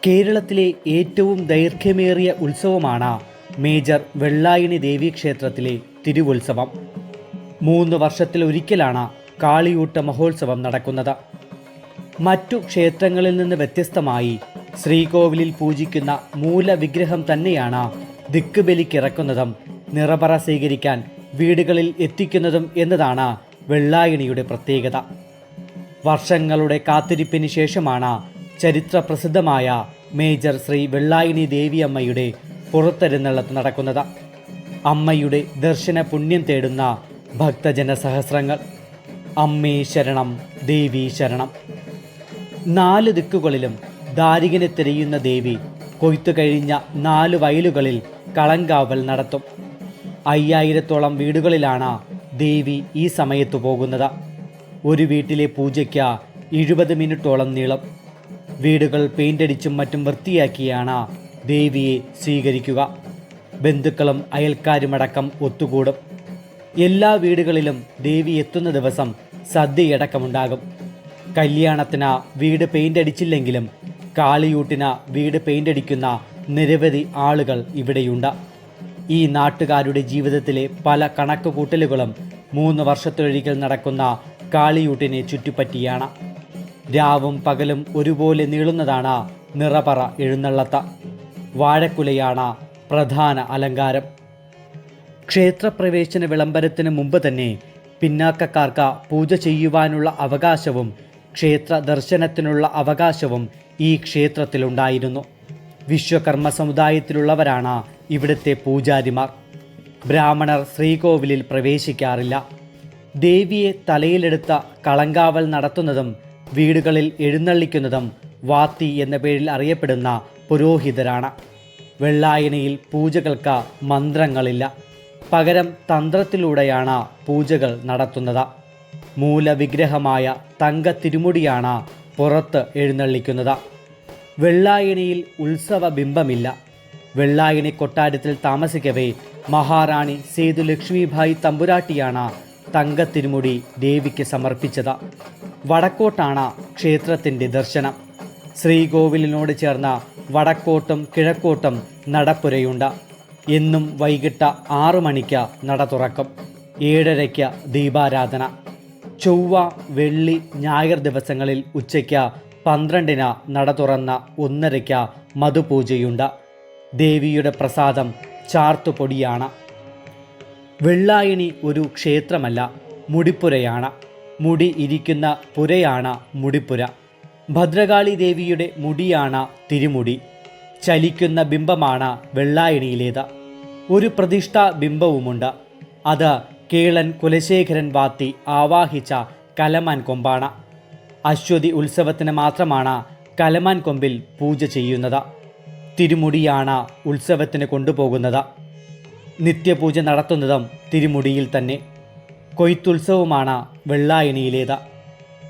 കേരളത്തിലെ ഏറ്റവും ദൈർഘ്യമേറിയ ഉത്സവമാണ് മേജർ വെള്ളായണി ദേവീക്ഷേത്രത്തിലെ തിരുവുത്സവം. 3 വർഷത്തിലൊരിക്കലാണ് കാളിയൂട്ട് മഹോത്സവം നടക്കുന്നത്. മറ്റു ക്ഷേത്രങ്ങളിൽ നിന്ന് വ്യത്യസ്തമായി ശ്രീകോവിലിൽ പൂജിക്കുന്ന മൂലവിഗ്രഹം തന്നെയാണ് ദിക്കുബലിക്കിറക്കുന്നതും നിറപറ സ്വീകരിക്കാൻ വീടുകളിൽ എത്തിക്കുന്നതും എന്നതാണ് വെള്ളായണിയുടെ പ്രത്യേകത. വർഷങ്ങളുടെ കാത്തിരിപ്പിന് ശേഷമാണ് ചരിത്രപ്രസിദ്ധമായ മേജർ ശ്രീ വെള്ളായണി ദേവിയമ്മയുടെ പുറത്തെഴുന്നള്ളത്ത് നടക്കുന്നത്. അമ്മയുടെ ദർശന പുണ്യം തേടുന്ന ഭക്തജന സഹസ്രങ്ങൾ. അമ്മേ ശരണം, ദേവി ശരണം. 4 ദിക്കുകളിലും ദാരികനെ തിരയുന്ന ദേവി കൊയ്ത്തു കഴിഞ്ഞ 4 വയലുകളിൽ കളങ്കാവൽ നടത്തും. 5000-ഓളം വീടുകളിലാണ് ദേവി ഈ സമയത്തു പോകുന്നത്. ഒരു വീട്ടിലെ പൂജയ്ക്ക് 70 മിനിറ്റോളം നീളും. വീടുകൾ പെയിൻ്റടിച്ചും മറ്റും വൃത്തിയാക്കിയാണ് ദേവിയെ സ്വീകരിക്കുക. ബന്ധുക്കളും അയൽക്കാരുമടക്കം ഒത്തുകൂടും. എല്ലാ വീടുകളിലും ദേവി എത്തുന്ന ദിവസം സദ്യയടക്കമുണ്ടാകും. കല്യാണത്തിന് വീട് പെയിൻ്റടിച്ചില്ലെങ്കിലും കാളിയൂട്ടിന് വീട് പെയിൻ്റടിക്കുന്ന നിരവധി ആളുകൾ ഇവിടെയുണ്ട്. ഈ നാട്ടുകാരുടെ ജീവിതത്തിലെ പല കണക്കുകൂട്ടലുകളും 3 വർഷത്തിലൊരിക്കൽ നടക്കുന്ന കാളിയൂട്ടിനെ ചുറ്റിപ്പറ്റിയാണ്. രാവും പകലും ഒരുപോലെ നീളുന്നതാണ് നിറപറ എഴുന്നള്ളത്ത്. വാഴക്കുലയാണ് പ്രധാന അലങ്കാരം. ക്ഷേത്രപ്രവേശന വിളംബരത്തിന് മുമ്പ് തന്നെ പിന്നാക്കക്കാർക്ക് പൂജ ചെയ്യുവാനുള്ള അവകാശവും ക്ഷേത്ര ദർശനത്തിനുള്ള അവകാശവും ഈ ക്ഷേത്രത്തിലുണ്ടായിരുന്നു. വിശ്വകർമ്മ സമുദായത്തിലുള്ളവരാണ് ഇവിടുത്തെ പൂജാരിമാർ. ബ്രാഹ്മണർ ശ്രീകോവിലിൽ പ്രവേശിക്കാറില്ല. ദേവിയെ തലയിലെടുത്ത കളങ്കാവൽ നടത്തുന്നതും വീടുകളിൽ എഴുന്നള്ളിക്കുന്നതും വാത്തി എന്ന പേരിൽ അറിയപ്പെടുന്ന പുരോഹിതരാണ്. വെള്ളായണിയിൽ പൂജകൾക്ക് മന്ത്രങ്ങളില്ല. പകരം തന്ത്രത്തിലൂടെയാണ് പൂജകൾ നടത്തുന്നത്. മൂലവിഗ്രഹമായ തങ്ക തിരുമുടിയാണ് പുറത്ത് എഴുന്നള്ളിക്കുന്നത്. വെള്ളായണിയിൽ ഉത്സവ ബിംബമില്ല. വെള്ളായണി കൊട്ടാരത്തിൽ താമസിക്കവേ മഹാറാണി സേതു ലക്ഷ്മിഭായ് തമ്പുരാട്ടിയാണ് തങ്കത്തിരുമുടി ദേവിക്ക് സമർപ്പിച്ചത്. വടക്കോട്ടാണ് ക്ഷേത്രത്തിൻ്റെ ദർശനം. ശ്രീകോവിലിനോട് ചേർന്ന വടക്കോട്ടും കിഴക്കോട്ടും നടപ്പുരയുണ്ട്. എന്നും വൈകിട്ട് 6 മണിക്ക് നട തുറക്കും. 7:30-ക്ക് ദീപാരാധന. ചൊവ്വ, വെള്ളി, ഞായർ ദിവസങ്ങളിൽ ഉച്ചയ്ക്ക് 12-ന് നട തുറന്ന 1:30-ക്ക് മധുപൂജയുണ്ട്. ദേവിയുടെ പ്രസാദം ചാർത്തുപൊടിയാണ്. വെള്ളായണി ഒരു ക്ഷേത്രമല്ല, മുടിപ്പുരയാണ്. മുടി ഇരിക്കുന്ന പുരയാണ് മുടിപ്പുര. ഭദ്രകാളി ദേവിയുടെ മുടിയാണ് തിരുമുടി. ചലിക്കുന്ന ബിംബമാണ് വെള്ളായണിയിലേത്. ഒരു പ്രതിഷ്ഠാ ബിംബവുമുണ്ട്. അത് കേളൻ കുലശേഖരൻ വാത്തി ആവാഹിച്ച കലമാൻ കൊമ്പാണ്. അശ്വതി ഉത്സവത്തിന് മാത്രമാണ് കലമാൻ കൊമ്പിൽ പൂജ ചെയ്യുന്നത്. തിരുമുടിയാണ് ഉത്സവത്തിന് കൊണ്ടുപോകുന്നത്. നിത്യപൂജ നടത്തുന്നതും തിരുമുടിയിൽ തന്നെ. കൊയ്ത്തുത്സവമാണ് വെള്ളായണിയിലേത്.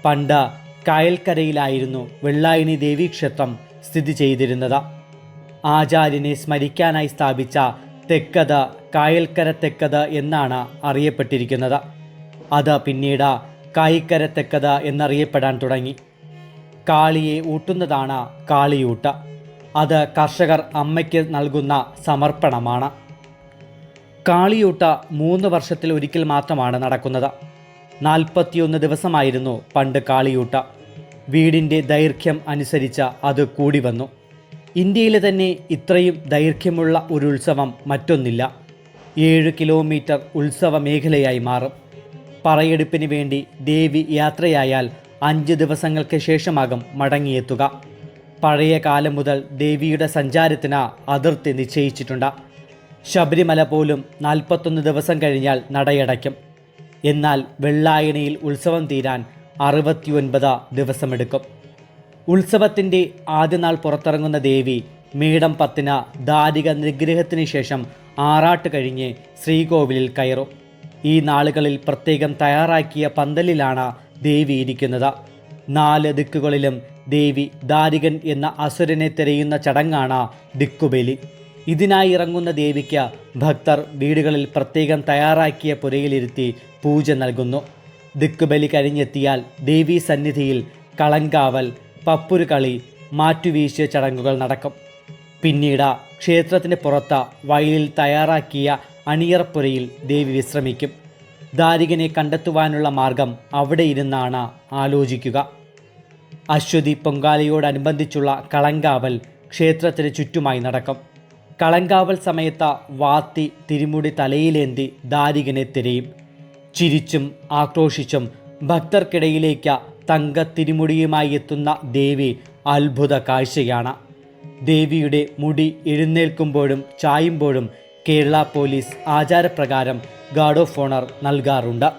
പണ്ട് കായൽക്കരയിലായിരുന്നു വെള്ളായണി ദേവീക്ഷേത്രം സ്ഥിതി ചെയ്തിരുന്നത്. ആചാര്യനെ സ്മരിക്കാനായി സ്ഥാപിച്ച തെക്കത് കായൽക്കര തെക്കത് എന്നാണ് അറിയപ്പെട്ടിരിക്കുന്നത്. അത് പിന്നീട് കായിക്കര തെക്കത് എന്നറിയപ്പെടാൻ തുടങ്ങി. കാളിയെ ഊട്ടുന്നതാണ് കാളിയൂട്ട്. അത് കർഷകർ അമ്മയ്ക്ക് നൽകുന്ന സമർപ്പണമാണ്. കാളിയൂട്ട് 3 വർഷത്തിലൊരിക്കൽ മാത്രമാണ് നടക്കുന്നത്. 41 ദിവസമായിരുന്നു പണ്ട് കാളിയൂട്ട്. വീടിൻ്റെ ദൈർഘ്യം അനുസരിച്ച് അത് കൂടി വന്നു. ഇന്ത്യയിലെ തന്നെ ഇത്രയും ദൈർഘ്യമുള്ള ഒരു ഉത്സവം മറ്റൊന്നില്ല. 7 കിലോമീറ്റർ ഉത്സവ മേഖലയായി മാറും. പറയെടുപ്പിന് വേണ്ടി ദേവി യാത്രയായാൽ 5 ദിവസങ്ങൾക്ക് ശേഷമാകും മടങ്ങിയെത്തുക. പഴയ കാലം മുതൽ ദേവിയുടെ സഞ്ചാരത്തിന് അതിർത്തി നിശ്ചയിച്ചിട്ടുണ്ട്. ശബരിമല പോലും 41 ദിവസം കഴിഞ്ഞാൽ നടയടയ്ക്കും. എന്നാൽ വെള്ളായണിയിൽ ഉത്സവം തീരാൻ 69 ദിവസമെടുക്കും. ഉത്സവത്തിൻ്റെ ആദ്യ നാൾ പുറത്തിറങ്ങുന്ന ദേവി മേടം 10-ന് ദാരിക നിഗ്രഹത്തിന് ശേഷം ആറാട്ട് കഴിഞ്ഞ് ശ്രീകോവിലിൽ കയറും. ഈ നാളുകളിൽ പ്രത്യേകം തയ്യാറാക്കിയ പന്തലിലാണ് ദേവി ഇരിക്കുന്നത്. 4 ദിക്കുകളിലും ദേവി ദാരികൻ എന്ന അസുരനെ തിരയുന്ന ചടങ്ങാണ് ദിക്കുബലി. ഇതിനായി ഇറങ്ങുന്ന ദേവിക്ക് ഭക്തർ വീടുകളിൽ പ്രത്യേകം തയ്യാറാക്കിയ പുരയിലിരുത്തി പൂജ നൽകുന്നു. ദിക്കുബലി കഴിഞ്ഞെത്തിയാൽ ദേവീ സന്നിധിയിൽ കളങ്കാവൽ, പപ്പുരുകളി, മാറ്റുവീഴ്ച ചടങ്ങുകൾ നടക്കും. പിന്നീട് ക്ഷേത്രത്തിന് പുറത്ത് വയലിൽ തയ്യാറാക്കിയ അണിയറപ്പുരയിൽ ദേവി വിശ്രമിക്കും. ദാരികനെ കണ്ടെത്തുവാനുള്ള മാർഗം അവിടെ ഇരുന്നാണ് ആലോചിക്കുക. അശ്വതി പൊങ്കാലയോടനുബന്ധിച്ചുള്ള കളങ്കാവൽ ക്ഷേത്രത്തിന് ചുറ്റുമായി നടക്കും. കളങ്കാവൽ സമയത്ത് വാത്തി തിരുമുടി തലയിലേന്തി ദാരികനെ തിരയും. ചിരിച്ചും ആക്രോശിച്ചും ഭക്തർക്കിടയിലേക്ക് തങ്ക തിരുമുടിയുമായി എത്തുന്ന ദേവി അത്ഭുത കാഴ്ചയാണ്. ദേവിയുടെ മുടി എഴുന്നേൽക്കുമ്പോഴും ചായുമ്പോഴും കേരള പോലീസ് ആചാരപ്രകാരം ഗാർഡ് ഓഫ് ഓണർ നൽകാറുണ്ട്.